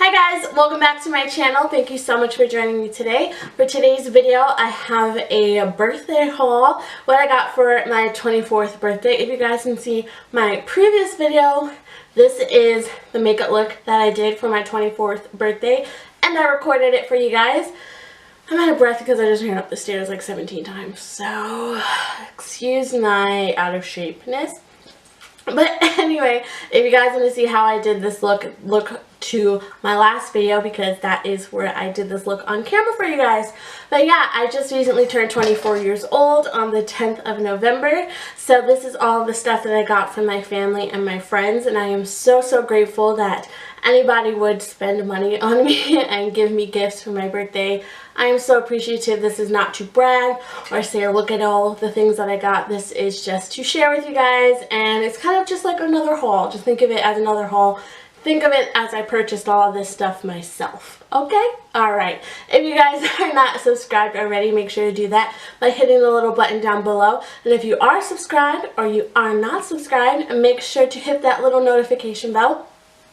Hi guys, welcome back to my channel. Thank you so much for joining me today. For today's video, I have a birthday haul, what I got for my 24th birthday. If you guys can see my previous video, this is the makeup look that I did for my 24th birthday, and I recorded it for you guys. I'm out of breath because I just ran up the stairs like 17 times, so excuse my out of shapeness. But anyway, if you guys want to see how I did this look to my last video, because that is where I did this look on camera for you guys. But yeah, I just recently turned 24 years old on the 10th of November. So this is all the stuff that I got from my family and my friends. And I am so grateful that anybody would spend money on me and give me gifts for my birthday. I am so appreciative. This is not to brag or say, look at all the things that I got. This is just to share with you guys. And it's kind of just like another haul. Just think of it as another haul. Think of it as I purchased all of this stuff myself. Okay? Alright. If you guys are not subscribed already, make sure to do that by hitting the little button down below. And if you are subscribed or you are not subscribed, make sure to hit that little notification bell,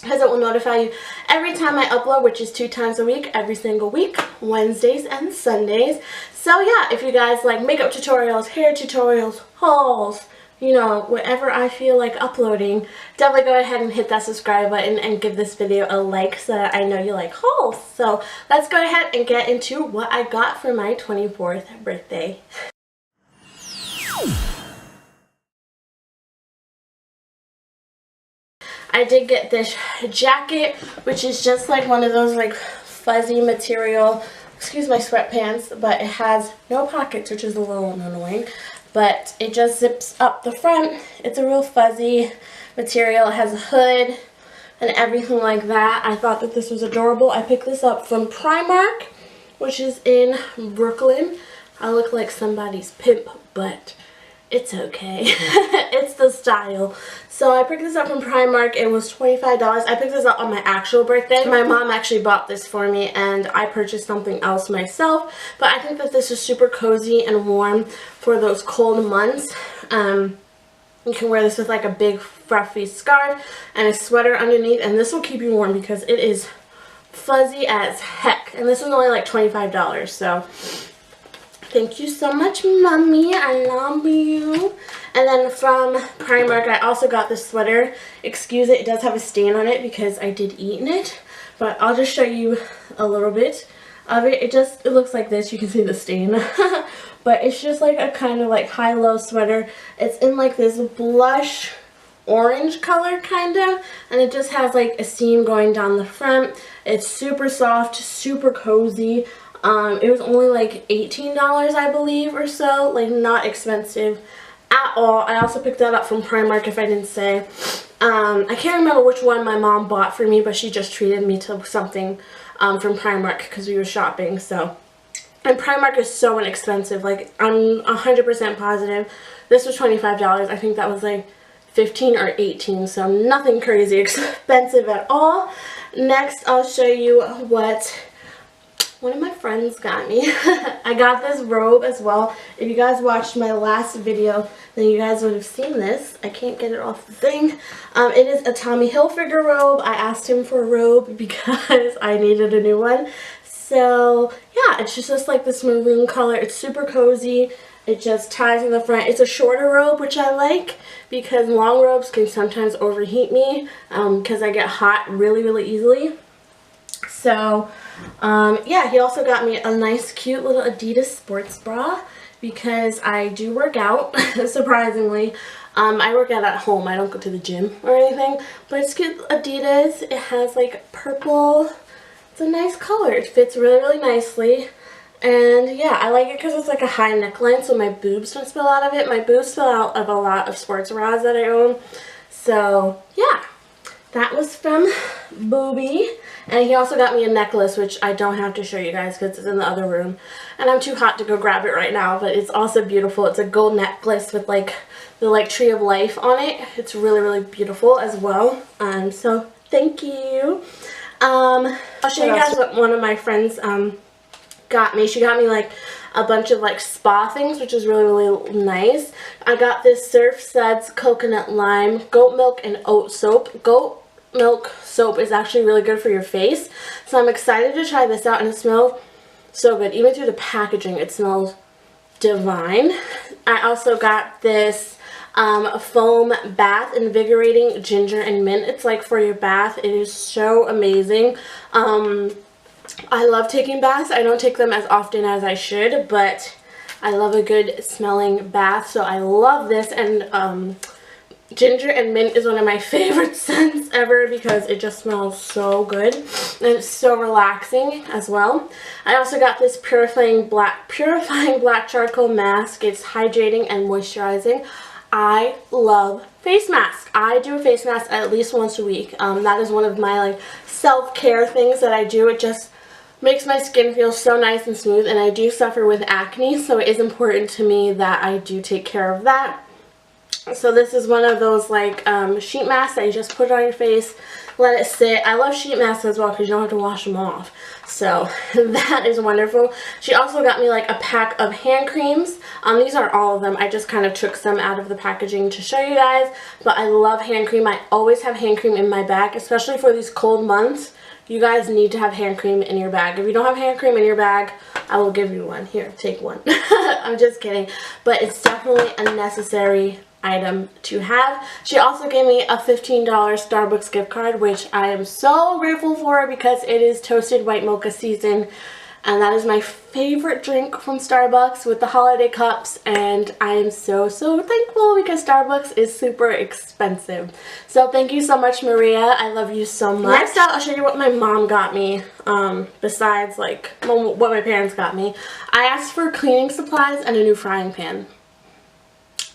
because it will notify you every time I upload, which is 2 times a week, every single week, Wednesdays and Sundays. So yeah, if you guys like makeup tutorials, hair tutorials, hauls, you know, whatever I feel like uploading, definitely go ahead and hit that subscribe button and give this video a like so that I know you like hauls. So let's go ahead and get into what I got for my 24th birthday. I did get this jacket, which is just like one of those like fuzzy material, excuse my sweatpants, but it has no pockets, which is a little annoying. But it just zips up the front. It's a real fuzzy material. It has a hood and everything like that. I thought that this was adorable. I picked this up from Primark, which is in Brooklyn. I look like somebody's pimp, but it's okay. It's the style. So I picked this up from Primark. It was $25. I picked this up on my actual birthday. My mom actually bought this for me, and I purchased something else myself. But I think that this is super cozy and warm for those cold months. You can wear this with like a big fluffy scarf and a sweater underneath, and this will keep you warm because it is fuzzy as heck. And this is only like $25, so thank you so much, Mommy. I love you. And then from Primark, I also got this sweater. Excuse it, it does have a stain on it because I did eat in it. But I'll just show you a little bit of it. It looks like this. You can see the stain. But it's just like a kind of like high-low sweater. It's in like this blush orange color kind of. And it just has like a seam going down the front. It's super soft, super cozy. It was only like $18, I believe, or so. Like, not expensive at all. I also picked that up from Primark, if I didn't say. I can't remember which one my mom bought for me, but she just treated me to something from Primark because we were shopping. So, and Primark is so inexpensive. Like, I'm 100% positive. This was $25. I think that was like 15 or 18, so nothing crazy expensive at all. Next, I'll show you what one of my friends got me. I got this robe as well. If you guys watched my last video, then you guys would have seen this. I can't get it off the thing. It is a Tommy Hilfiger robe. I asked him for a robe because I needed a new one. So yeah, it's just like this maroon color. It's super cozy. It just ties in the front. It's a shorter robe, which I like because long robes can sometimes overheat me because I get hot really easily. So yeah, he also got me a nice cute little Adidas sports bra because I do work out, surprisingly. I work out at home. I don't go to the gym or anything, but it's cute Adidas. It has like purple. It's a nice color. It fits really nicely. And yeah, I like it because it's like a high neckline so my boobs don't spill out of it. My boobs spill out of a lot of sports bras that I own. So yeah, that was from Booby. And he also got me a necklace, which I don't have to show you guys because it's in the other room. And I'm too hot to go grab it right now, but it's also beautiful. It's a gold necklace with like the like tree of life on it. It's really beautiful as well. So thank you. I'll show you guys what one of my friends got me. She got me like a bunch of like spa things, which is really nice. I got this Surf Suds coconut lime, goat milk and oat soap. Goat milk soap is actually really good for your face. So I'm excited to try this out, and it smells so good. Even through the packaging, it smells divine. I also got this foam bath, invigorating ginger and mint. It's like for your bath. It is so amazing. I love taking baths. I don't take them as often as I should, but I love a good smelling bath, so I love this. And ginger and mint is one of my favorite scents ever because it just smells so good, and it's so relaxing as well. I also got this purifying black charcoal mask. It's hydrating and moisturizing. I love face masks. I do a face mask at least once a week. That is one of my like self-care things that I do. It just makes my skin feel so nice and smooth, and I do suffer with acne, so it is important to me that I do take care of that. So this is one of those like sheet masks that you just put on your face, let it sit. I love sheet masks as well because you don't have to wash them off. So that is wonderful. She also got me like a pack of hand creams. These are all of them. I just kind of took some out of the packaging to show you guys. But I love hand cream. I always have hand cream in my bag, especially for these cold months. You guys need to have hand cream in your bag. If you don't have hand cream in your bag, I will give you one. Here, take one. I'm just kidding. But it's definitely a necessary item to have. She also gave me a $15 Starbucks gift card, which I am so grateful for because it is toasted white mocha season, and that is my favorite drink from Starbucks with the holiday cups, and I am so thankful because Starbucks is super expensive. So thank you so much, Maria. I love you so much. Next out, I'll show you what my mom got me, besides like what my parents got me. I asked for cleaning supplies and a new frying pan.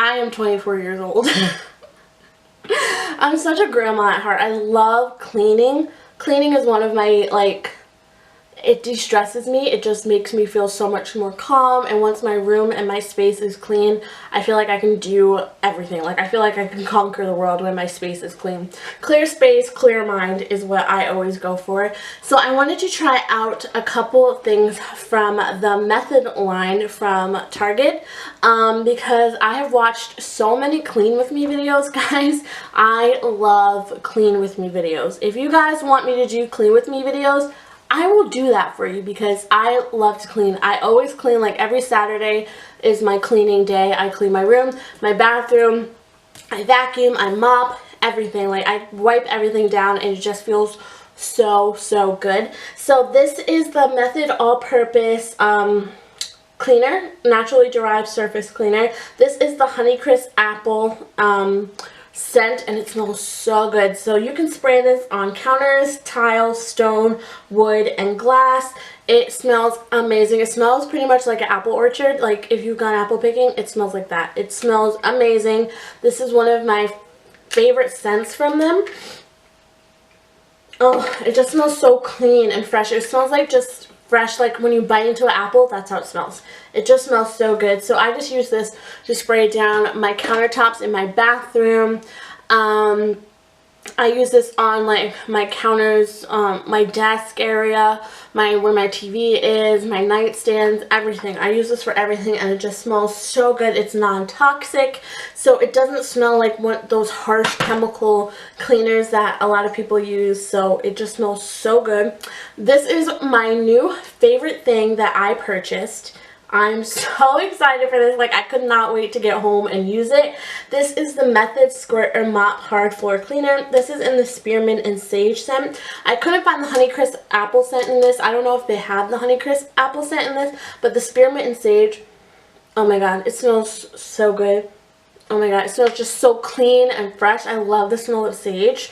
I am 24 years old. I'm such a grandma at heart. I love cleaning. Cleaning is one of my, like, it de-stresses me. It just makes me feel so much more calm, and once my room and my space is clean, I feel like I can do everything. Like, I feel like I can conquer the world when my space is clean. Clear space, clear mind is what I always go for. So I wanted to try out a couple things from the Method line from Target because I have watched so many clean with me videos, guys. I love clean with me videos. If you guys want me to do clean with me videos, I will do that for you because I love to clean. I always clean. Like every Saturday is my cleaning day. I clean my room, my bathroom, I vacuum, I mop, everything. Like I wipe everything down, and it just feels so good. So this is the Method all-purpose cleaner, naturally derived surface cleaner. This is the Honeycrisp apple scent, and it smells so good. So you can spray this on counters, tiles, stone, wood, and glass. It smells amazing. It smells pretty much like an apple orchard. Like if you've gone apple picking, it smells like that. It smells amazing. This is one of my favorite scents from them. Oh, it just smells so clean and fresh. It smells like just fresh, like when you bite into an apple, that's how it smells. It just smells so good. So I just use this to spray down my countertops in my bathroom. I use this on like my counters, my desk area, where my TV is, my nightstands, everything. I use this for everything, and it just smells so good. It's non-toxic, so it doesn't smell like those harsh chemical cleaners that a lot of people use. So it just smells so good. This is my new favorite thing that I purchased. I'm so excited for this. Like, I could not wait to get home and use it. This is the Method Squirt or Mop Hard Floor Cleaner. This is in the Spearmint and Sage scent. I couldn't find the Honeycrisp apple scent in this. I don't know if they have the Honeycrisp apple scent in this, but the Spearmint and Sage, oh my god, it smells so good. Oh my god, it smells just so clean and fresh. I love the smell of sage.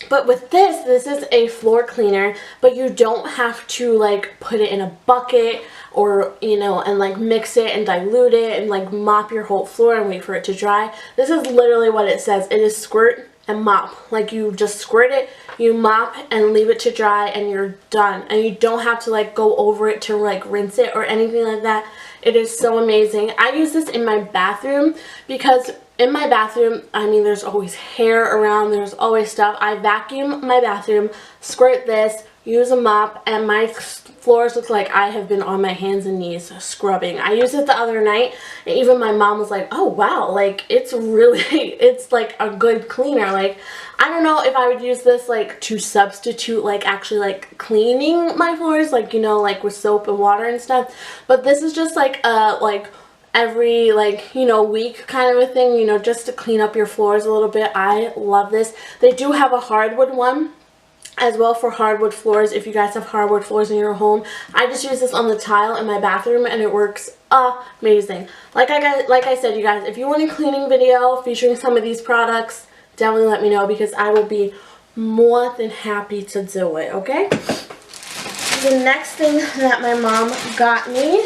But with this is a floor cleaner, but you don't have to like put it in a bucket or, you know, and like mix it and dilute it and like mop your whole floor and wait for it to dry. This is literally what it says. It is squirt and mop. Like you just squirt it, you mop and leave it to dry, and you're done. And you don't have to like go over it to like rinse it or anything like that. It is so amazing. I use this in my bathroom because in my bathroom, I mean, there's always hair around, there's always stuff. I vacuum my bathroom, squirt this, use a mop, and my floors look like I have been on my hands and knees scrubbing. I used it the other night, and even my mom was like, oh wow, like it's really, it's like a good cleaner. Like, I don't know if I would use this like to substitute like actually like cleaning my floors, like, you know, like with soap and water and stuff, but this is just like every like, you know, week kind of a thing, you know, just to clean up your floors a little bit. I love this. They do have a hardwood one as well for hardwood floors if you guys have hardwood floors in your home. I just use this on the tile in my bathroom and it works amazing. Like I said, you guys, if you want a cleaning video featuring some of these products, definitely let me know because I will be more than happy to do it, okay? The next thing that my mom got me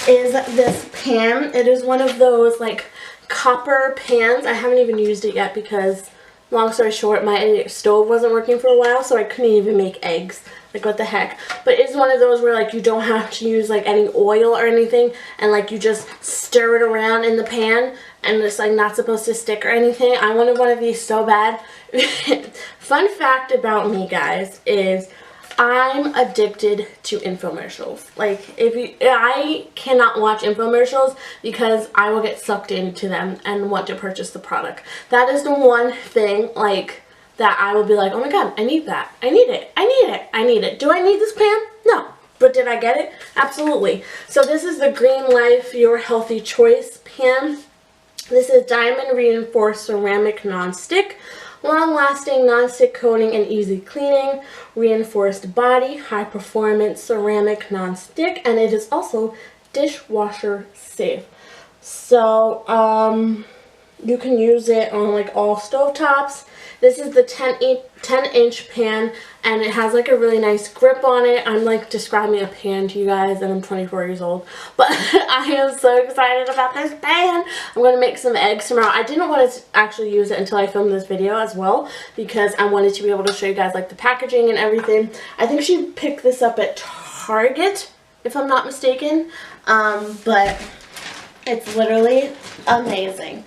is this pan. It is one of those like copper pans. I haven't even used it yet because, long story short, my stove wasn't working for a while, so I couldn't even make eggs. Like, what the heck? But it's one of those where like you don't have to use like any oil or anything, and like you just stir it around in the pan and it's like not supposed to stick or anything. I wanted one of these so bad. Fun fact about me, guys, is I'm addicted to infomercials. Like, I cannot watch infomercials because I will get sucked into them and want to purchase the product. That is the one thing, like, that I will be like, oh my god, I need that. I need it. I need it. I need it. Do I need this pan? No. But did I get it? Absolutely. So this is the Green Life Your Healthy Choice pan. This is diamond reinforced ceramic non-stick. Long-lasting non-stick coating and easy cleaning, reinforced body, high-performance ceramic non-stick, and it is also dishwasher safe. So, you can use it on like all stovetops. This is the 10-inch pan, and it has like a really nice grip on it. I'm like describing a pan to you guys, and I'm 24 years old. But I am so excited about this pan. I'm going to make some eggs tomorrow. I didn't want to actually use it until I filmed this video as well, because I wanted to be able to show you guys like the packaging and everything. I think she picked this up at Target, if I'm not mistaken. But it's literally amazing.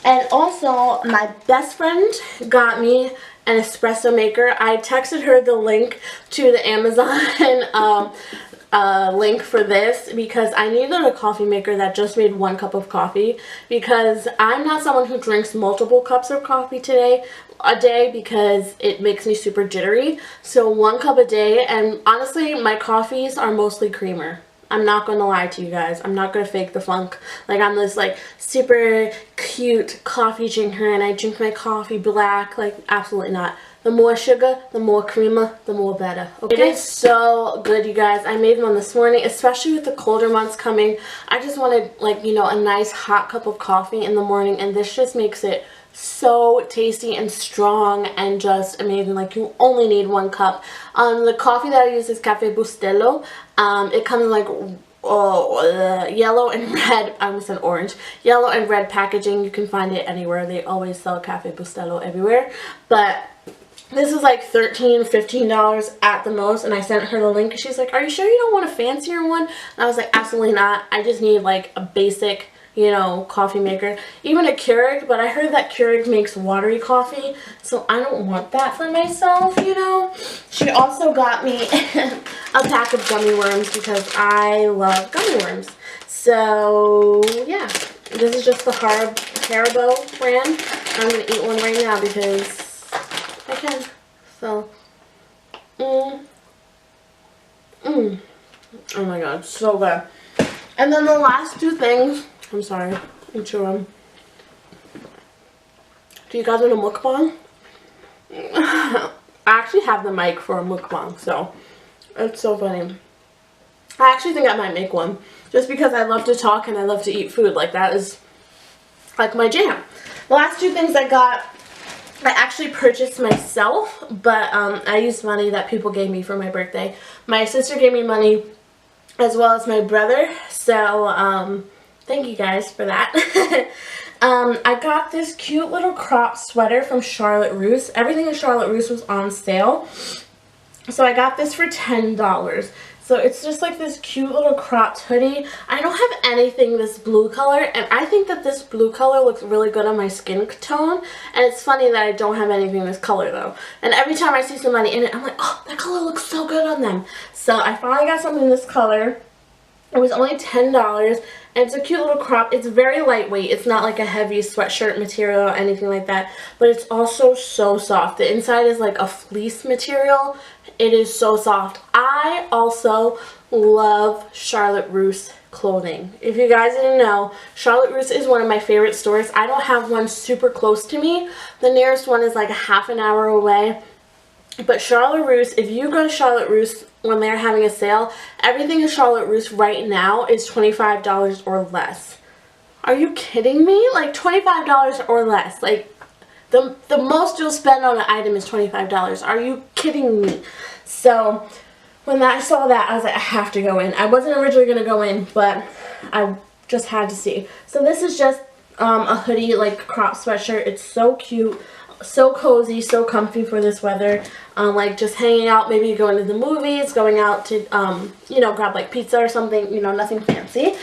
And also, my best friend got me an espresso maker. I texted her the link to the Amazon link for this because I needed a coffee maker that just made 1 cup of coffee, because I'm not someone who drinks multiple cups of coffee a day because it makes me super jittery. So 1 cup a day, and honestly, my coffees are mostly creamer. I'm not going to lie to you guys. I'm not going to fake the funk. Like, I'm this, like, super cute coffee drinker, and I drink my coffee black. Like, absolutely not. The more sugar, the more creamer, the more better. Okay? It is so good, you guys. I made one this morning, especially with the colder months coming. I just wanted, like, you know, a nice hot cup of coffee in the morning, and this just makes it so tasty and strong and just amazing. Like, you only need 1 cup. The coffee that I use is Cafe Bustelo. It comes in like yellow and red, I almost said orange, yellow and red packaging. You can find it anywhere. They always sell Cafe Bustelo everywhere. But this is like $13, $15 at the most, and I sent her the link. She's like, are you sure you don't want a fancier one? And I was like, absolutely not. I just need like a basic, you know, coffee maker. Even a Keurig, but I heard that Keurig makes watery coffee, so I don't want that for myself, you know. She also got me a pack of gummy worms because I love gummy worms. So, yeah. This is just the Haribo brand. I'm going to eat one right now because I can. So, oh my god, so good. And then the last 2 things, I'm sorry, I'm chewing. Do you guys want a mukbang? I actually have the mic for a mukbang, so it's so funny. I actually think I might make one, just because I love to talk and I love to eat food. Like, that is like my jam. The last 2 things I got, I actually purchased myself, but I used money that people gave me for my birthday. My sister gave me money, as well as my brother, so thank you guys for that. I got this cute little crop sweater from Charlotte Russe. Everything in Charlotte Russe was on sale, so I got this for $10. So it's just like this cute little cropped hoodie. I don't have anything this blue color, and I think that this blue color looks really good on my skin tone. And it's funny that I don't have anything this color though. And every time I see somebody in it, I'm like, oh, that color looks so good on them. So I finally got something in this color. It was only $10, and it's a cute little crop. It's very lightweight. It's not like a heavy sweatshirt material or anything like that, but it's also so soft. The inside is like a fleece material. It is so soft. I also love Charlotte Russe clothing. If you guys didn't know, Charlotte Russe is one of my favorite stores. I don't have one super close to me. The nearest one is like a half an hour away. But Charlotte Russe, if you go to Charlotte Russe when they're having a sale, everything in Charlotte Russe right now is $25 or less. Are you kidding me? Like $25 or less. Like the most you'll spend on an item is $25. Are you kidding me? So when I saw that, I was like, I have to go in. I wasn't originally going to go in, but I just had to see. So this is just a hoodie, like crop sweatshirt. It's so cute. So cozy, so comfy for this weather. Like just hanging out, maybe going to the movies, going out to, you know, grab like pizza or something, you know, nothing fancy.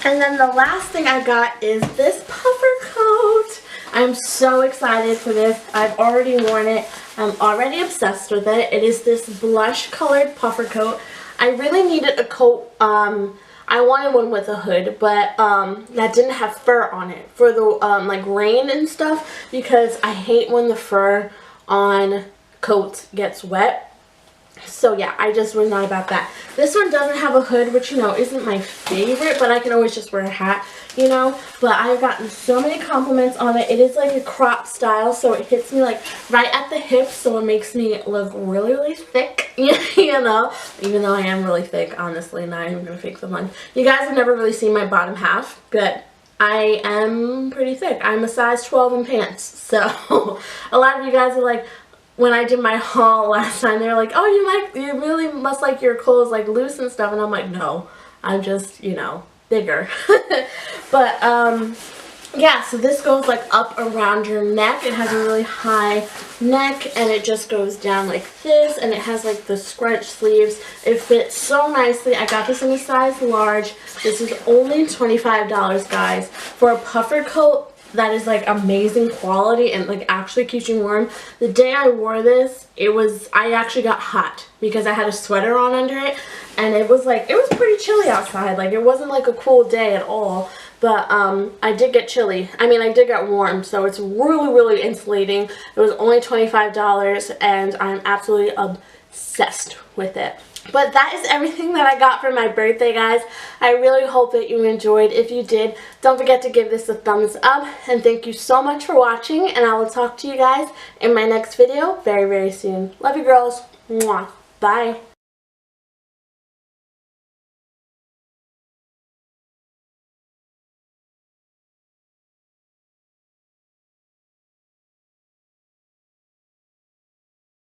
And then the last thing I got is this puffer coat. I'm so excited for this. I've already worn it. I'm already obsessed with it. It is this blush colored puffer coat. I really needed a coat. I wanted one with a hood, but that didn't have fur on it for the like rain and stuff, because I hate when the fur on coats gets wet. So yeah, I just was not about that. This one doesn't have a hood, which, you know, isn't my favorite, but I can always just wear a hat, you know. But I've gotten so many compliments on it. It is like a crop style, so it hits me like right at the hips, so it makes me look really, really thick, you know. Even though I am really thick, honestly, not even gonna fake the fun. You guys have never really seen my bottom half, but I am pretty thick. I'm a size 12 in pants, so a lot of you guys are like, when I did my haul last time, they were like, oh, you really must like your clothes like loose and stuff. And I'm like, no, I'm just, you know, bigger. But, yeah, so this goes like up around your neck. It has a really high neck, and it just goes down like this, and it has like the scrunch sleeves. It fits so nicely. I got this in a size large. This is only $25, guys, for a puffer coat that is like amazing quality and like actually keeps you warm. The day I wore this, I actually got hot because I had a sweater on under it, and it was pretty chilly outside. Like, it wasn't like a cool day at all, but I did get chilly. I mean, I did get warm, so it's really, really insulating. It was only $25, and I'm absolutely obsessed with it. But that is everything that I got for my birthday, guys. I really hope that you enjoyed. If you did, don't forget to give this a thumbs up. And thank you so much for watching. And I will talk to you guys in my next video very, very soon. Love you, girls. Mwah. Bye.